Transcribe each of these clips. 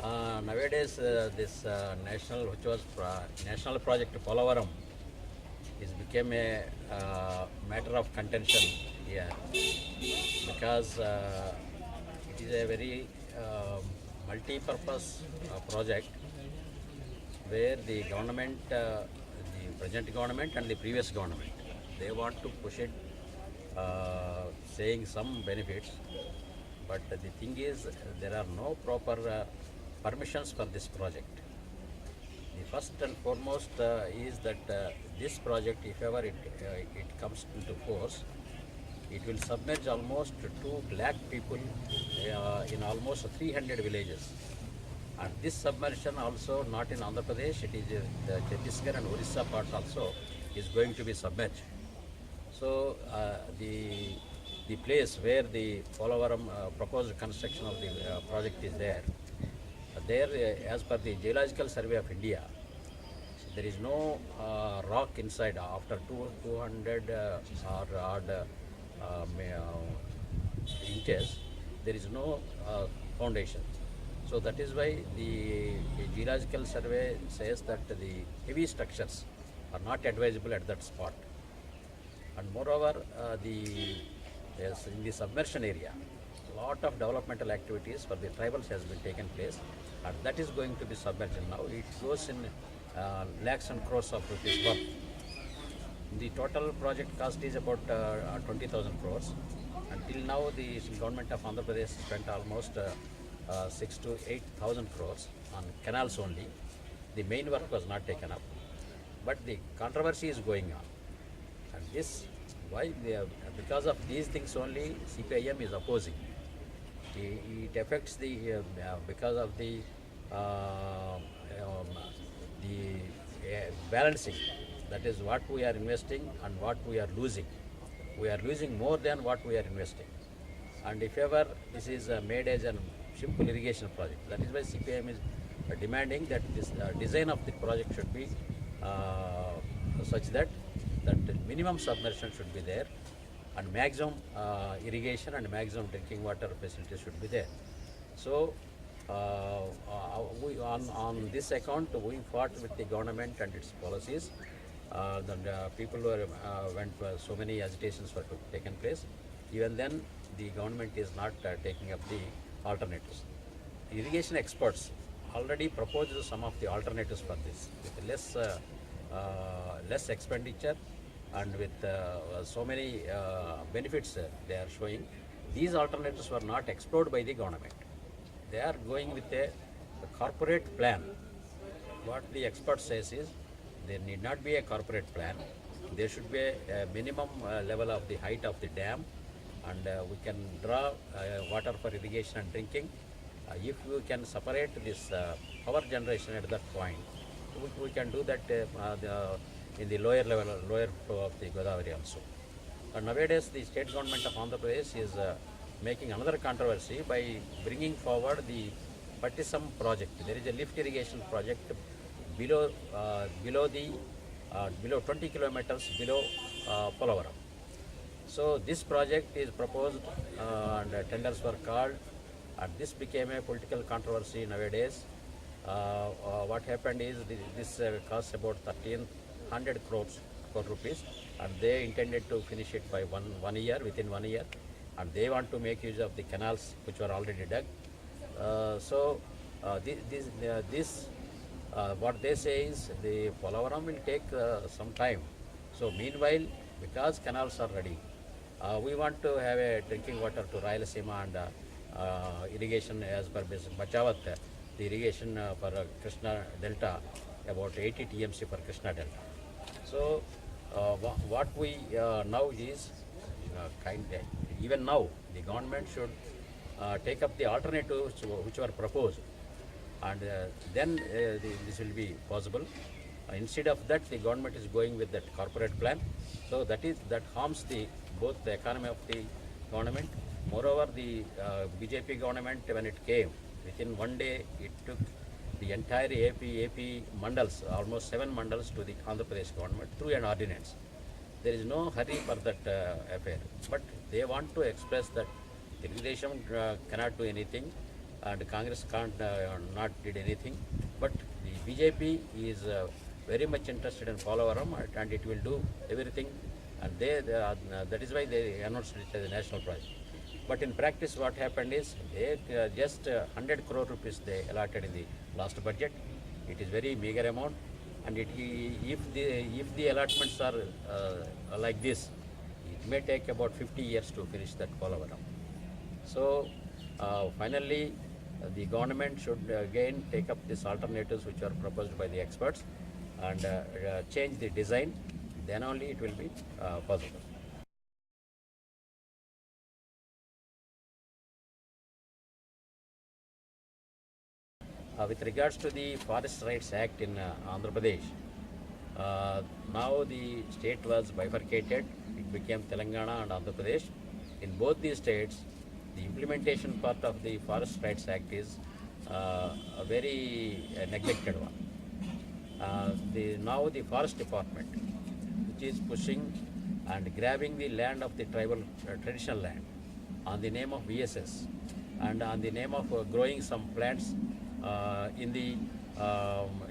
Nowadays, this national project Polavaram is became a matter of contention here because it is a very multi-purpose project where the government, the present government and the previous government, they want to push it, saying some benefits, but the thing is there are no proper permissions for this project. The first and foremost is that this project, if ever it comes into force, it will submerge almost 2 lakh people in almost 300 villages. And this submersion also not in Andhra Pradesh, it is the Chhattisgarh and Orissa part also is going to be submerged. So the place where the Polavaram proposed construction of the project is there, as per the Geological Survey of India, there is no rock inside after 200 or odd inches. There is no foundation. So that is why the Geological Survey says that the heavy structures are not advisable at that spot. And moreover, in the submersion area, a lot of developmental activities for the tribals has been taken place, and that is going to be submerged now. It goes in lakhs and crores of rupees worth. The total project cost is about 20,000 crores. Until now, the government of Andhra Pradesh spent almost 6 to 8,000 crores on canals only. The main work was not taken up, but the controversy is going on. And this, why? Because of these things only, CPIM is opposing. It affects because of the balancing. That is what we are investing and what we are losing. We are losing more than what we are investing. And if ever this is made as a simple irrigation project, that is why CPIM is demanding that this design of the project should be such that minimum submersion should be there, and maximum irrigation and maximum drinking water facilities should be there. So on this account, we fought with the government and its policies. People were so many agitations were taken place. Even then, the government is not taking up the alternatives. Irrigation experts already proposed some of the alternatives for this with less expenditure and with so many benefits they are showing. These alternatives were not explored by the government. They are going with a corporate plan. What the expert says is there need not be a corporate plan. There should be a minimum level of the height of the dam, and we can draw water for irrigation and drinking. If we can separate this power generation at that point, we can do that in the lower level, lower flow of the Godavari also. And nowadays, the state government of Andhra Pradesh is making another controversy by bringing forward the Pattisam project. There is a lift irrigation project below 20 kilometers below Polavaram. So this project is proposed and tenders were called, and this became a political controversy nowadays. What happened is this cost about 1,300 crores rupees, and they intended to finish it by within 1 year, and they want to make use of the canals which were already dug. What they say is the Polavaram will take some time. So meanwhile, because canals are ready, we want to have a drinking water to Rayalaseema and irrigation as per Bachawat, the irrigation for Krishna Delta, about 80 TMC for Krishna Delta. So what we now is even now the government should take up the alternatives which were proposed, and then this will be possible. Instead of that, the government is going with that corporate plan. So that harms both the economy of the government. Moreover, the BJP government, when it came, within 1 day it took the entire AP mandals, almost 7 mandals, to the Andhra Pradesh government through an ordinance. There is no hurry for that affair, but they want to express that Telugu Desam cannot do anything. and Congress can't not did anything. But the BJP is very much interested in Polavaram, and it will do everything, and that is why they announced it as a national project. But in practice, what happened is they just 100 crore rupees they allotted in the last budget. It is very meager amount, and if the allotments are like this, it may take about 50 years to finish that Polavaram. So finally, the government should again take up these alternatives which are proposed by the experts and change the design. Then only it will be possible. With regards to the Forest Rights Act in Andhra Pradesh, now the state was bifurcated. It became Telangana and Andhra Pradesh. In both these states, the implementation part of the Forest Rights Act is a very neglected one. Now the Forest Department, which is pushing and grabbing the land of the tribal traditional land on the name of VSS and on the name of growing some plants in the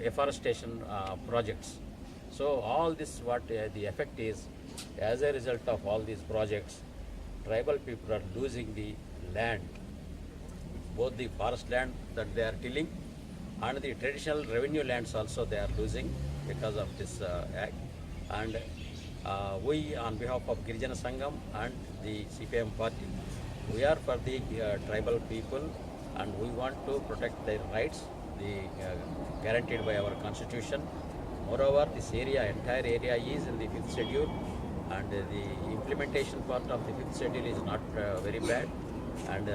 afforestation projects. So all this, what the effect is, as a result of all these projects, tribal people are losing the land, both the forest land that they are tilling and the traditional revenue lands also they are losing because of this act. And we, on behalf of Girijana Sangam and the CPM party, we are for the tribal people, and we want to protect their rights, guaranteed by our constitution. Moreover, this area, entire area is in the 5th schedule, and the implementation part of the 5th schedule is not very bad. And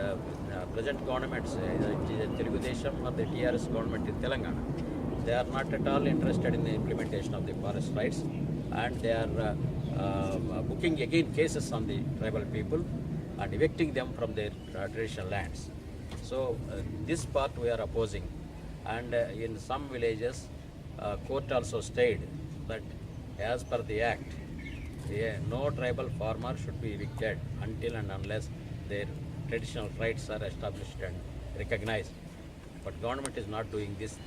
present governments, Telugu Desam or the TRS government in Telangana, they are not at all interested in the implementation of the forest rights, and they are booking again cases on the tribal people and evicting them from their traditional lands. So this part we are opposing, and in some villages, court also stayed that as per the act, no tribal farmer should be evicted until and unless their traditional rights are established and recognized. But government is not doing this,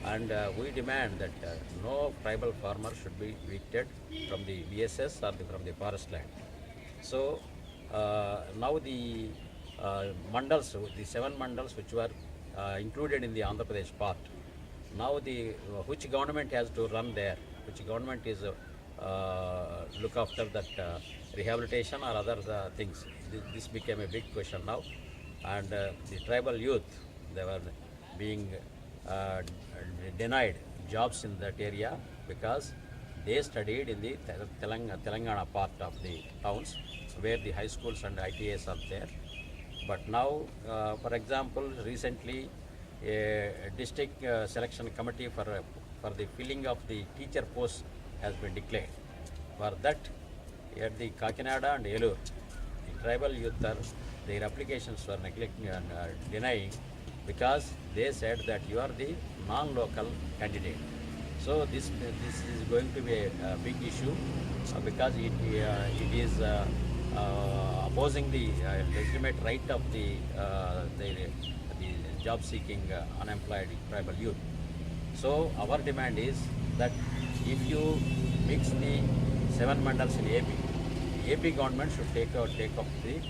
and we demand that no tribal farmer should be evicted from the VSS or from the forest land. So now the mandals, the 7 mandals which were included in the Andhra Pradesh part, now which government has to run there, which government is look after that rehabilitation or other things. This became a big question now, and the tribal youth, they were being denied jobs in that area because they studied in the Telangana part of the towns where the high schools and ITAs are there. But now, for example, recently a district selection committee for the filling of the teacher posts has been declared. For that, at the Kakinada and Elur, the tribal youth, their applications were neglecting and denying because they said that you are the non-local candidate. So this is going to be a big issue because it is opposing the legitimate right of the job-seeking unemployed tribal youth. So our demand is that if you mix the 7 mandals in AP government should take up the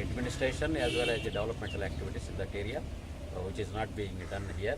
administration as well as the developmental activities in that area, which is not being done here.